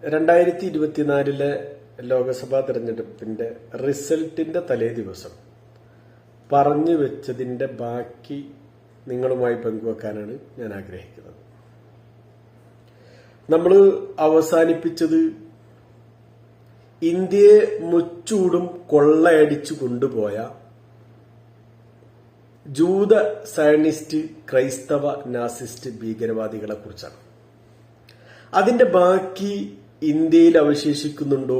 2024 ലോക്സഭാ തെരഞ്ഞെടുപ്പിന്റെ റിസൾട്ടിന്റെ തലേ ദിവസം പറഞ്ഞു വെച്ചതിന്റെ ബാക്കി നിങ്ങളുമായി പങ്കുവെക്കാനാണ് ഞാൻ ആഗ്രഹിക്കുന്നത്. നമ്മൾ അവസാനിപ്പിച്ചത് ഇന്ത്യയെ മുച്ചൂടും കൊള്ളയടിച്ചു കൊണ്ടുപോയ ജൂത സയനിസ്റ്റ് ക്രൈസ്തവ നാസിസ്റ്റ് ഭീകരവാദികളെ കുറിച്ചാണ്. അതിന്റെ ബാക്കി ഇന്ത്യയിൽ അവശേഷിക്കുന്നുണ്ടോ,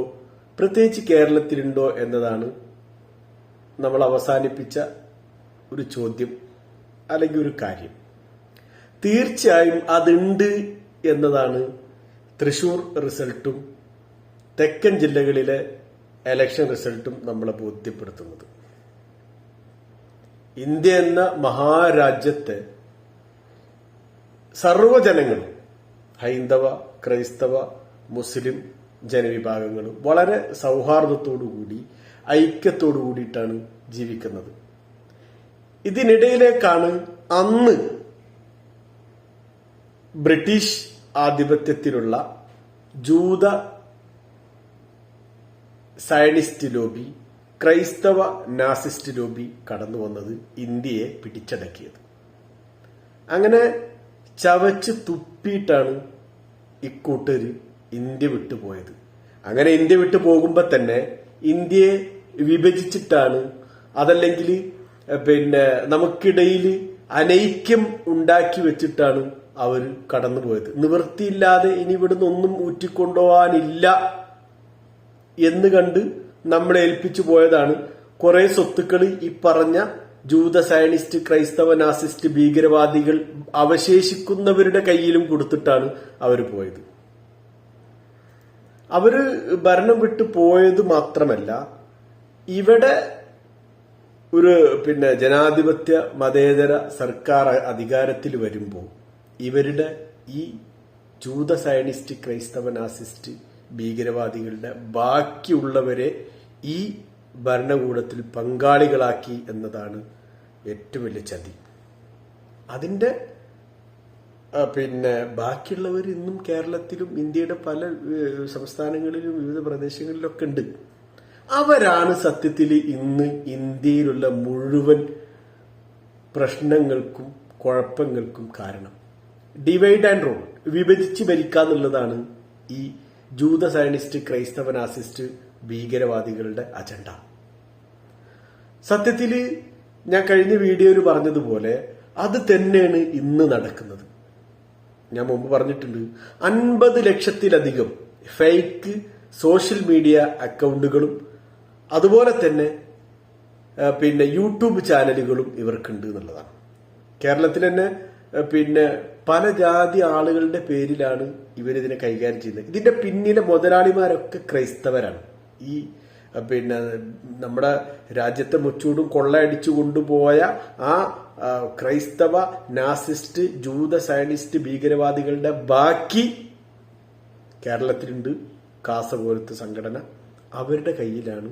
പ്രത്യേകിച്ച് കേരളത്തിലുണ്ടോ എന്നതാണ് നമ്മൾ അവസാനിപ്പിച്ച ഒരു ചോദ്യം അല്ലെങ്കിൽ ഒരു കാര്യം. തീർച്ചയായും അതുണ്ട് എന്നതാണ് തൃശൂർ റിസൾട്ടും തെക്കൻ ജില്ലകളിലെ എലക്ഷൻ റിസൾട്ടും നമ്മളെ ബോധ്യപ്പെടുത്തുന്നത്. ഇന്ത്യ എന്ന മഹാരാജ്യത്തെ സർവ്വജനങ്ങളും, ഹൈന്ദവ, ക്രൈസ്തവ, മുസ്ലിം ജനവിഭാഗങ്ങളും വളരെ സൗഹാർദ്ദത്തോടുകൂടി ഐക്യത്തോടു കൂടിയിട്ടാണ് ജീവിക്കുന്നത്. ഇതിനിടയിലേക്കാണ് അന്ന് ബ്രിട്ടീഷ് ആധിപത്യത്തിലുള്ള ജൂത സയനിസ്റ്റ് ലോബി, ക്രൈസ്തവ നാസിസ്റ്റ് ലോബി കടന്നു വന്നത്, ഇന്ത്യയെ പിടിച്ചടക്കിയത്. അങ്ങനെ ചവച്ച് തുപ്പിയിട്ടാണ് ഇക്കൂട്ടര് ഇന്ത്യ വിട്ടുപോയത്. അങ്ങനെ ഇന്ത്യ വിട്ടു പോകുമ്പോ തന്നെ ഇന്ത്യയെ വിഭജിച്ചിട്ടാണ്, അതല്ലെങ്കിൽ നമുക്കിടയിൽ അനൈക്യം ഉണ്ടാക്കി വെച്ചിട്ടാണ് അവർ കടന്നുപോയത്. നിവൃത്തിയില്ലാതെ ഇനി ഇവിടുന്ന് ഒന്നും ഊറ്റിക്കൊണ്ടുപോകാനില്ല എന്ന് കണ്ട് നമ്മളെ ഏൽപ്പിച്ചു പോയതാണ്. കുറെ സ്വത്തുക്കൾ ഈ പറഞ്ഞ ജൂത സയനിസ്റ്റ് ക്രൈസ്തവ നാസിസ്റ്റ് ഭീകരവാദികൾ അവശേഷിക്കുന്നവരുടെ കയ്യിലും കൊടുത്തിട്ടാണ് അവർ പോയത്. അവര് ഭരണം വിട്ടു പോയത് മാത്രമല്ല, ഇവിടെ ഒരു ജനാധിപത്യ മതേതര സർക്കാർ അധികാരത്തിൽ വരുമ്പോൾ ഇവരുടെ ഈ ജൂത സയനിസ്റ്റ് ക്രൈസ്തവ നാസിസ്റ്റ് ഭീകരവാദികളുടെ ബാക്കിയുള്ളവരെ ഈ ഭരണകൂടത്തിൽ പങ്കാളികളാക്കി എന്നതാണ് ഏറ്റവും വലിയ ചതി. അതിന്റെ ബാക്കിയുള്ളവർ ഇന്നും കേരളത്തിലും ഇന്ത്യയുടെ പല സംസ്ഥാനങ്ങളിലും വിവിധ പ്രദേശങ്ങളിലൊക്കെ ഉണ്ട്. അവരാണ് സത്യത്തിൽ ഇന്ന് ഇന്ത്യയിലുള്ള മുഴുവൻ പ്രശ്നങ്ങൾക്കും കുഴപ്പങ്ങൾക്കും കാരണം. ഡിവൈഡ് ആൻഡ് റൂൾ, വിഭജിച്ച് ഭരിക്കാന്നുള്ളതാണ് ഈ ജൂത സയനിസ്റ്റ് ക്രൈസ്തവ നാസിസ്റ്റ് ഭീകരവാദികളുടെ അജണ്ട. സത്യത്തില് ഞാൻ കഴിഞ്ഞ വീഡിയോയിൽ പറഞ്ഞതുപോലെ അത് തന്നെയാണ് ഇന്ന് നടക്കുന്നത്. ഞാൻ മുമ്പ് പറഞ്ഞിട്ടുണ്ട്, 50 ലക്ഷത്തിലധികം ഫേക്ക് സോഷ്യൽ മീഡിയ അക്കൗണ്ടുകളും അതുപോലെ തന്നെ യൂട്യൂബ് ചാനലുകളും ഇവർക്കുണ്ട് എന്നുള്ളതാണ്. കേരളത്തിൽ തന്നെ പല ജാതി ആളുകളുടെ പേരിലാണ് ഇവരിതിനെ കൈകാര്യം ചെയ്യുന്നത്. ഇതിന്റെ പിന്നിലെ മുതലാളിമാരൊക്കെ ക്രൈസ്തവരാണ്. ഈ നമ്മുടെ രാജ്യത്തെ മുച്ചൂടും കൊള്ളയടിച്ചു കൊണ്ടുപോയ ആ ക്രൈസ്തവ നാസിസ്റ്റ് ജൂത സയനിസ്റ്റ് ഭീകരവാദികളുടെ ബാക്കി കേരളത്തിലുണ്ട്. കാസർഗോഡത്തെ സംഘടന അവരുടെ കയ്യിലാണ്.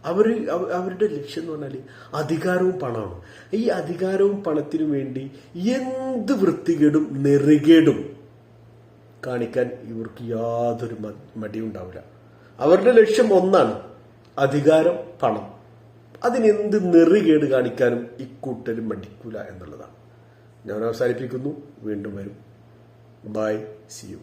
അവരുടെ ലക്ഷ്യം എന്ന് പറഞ്ഞാല് അധികാരവും പണമാണ്. ഈ അധികാരവും പണത്തിനു വേണ്ടി എന്ത് വൃത്തികേടും നെറികേടും കാണിക്കാൻ ഇവർക്ക് യാതൊരു മടിയുണ്ടാവില്ല. അവരുടെ ലക്ഷ്യം ഒന്നാണ്, അധികാരം, പണം. അതിനെന്ത് നെറികേട് കാണിക്കാനും ഇക്കൂട്ടരും മടിക്കൂല എന്നുള്ളതാണ്. ഞാൻ അവസാനിപ്പിക്കുന്നു. വീണ്ടും വരും. Bye, see U.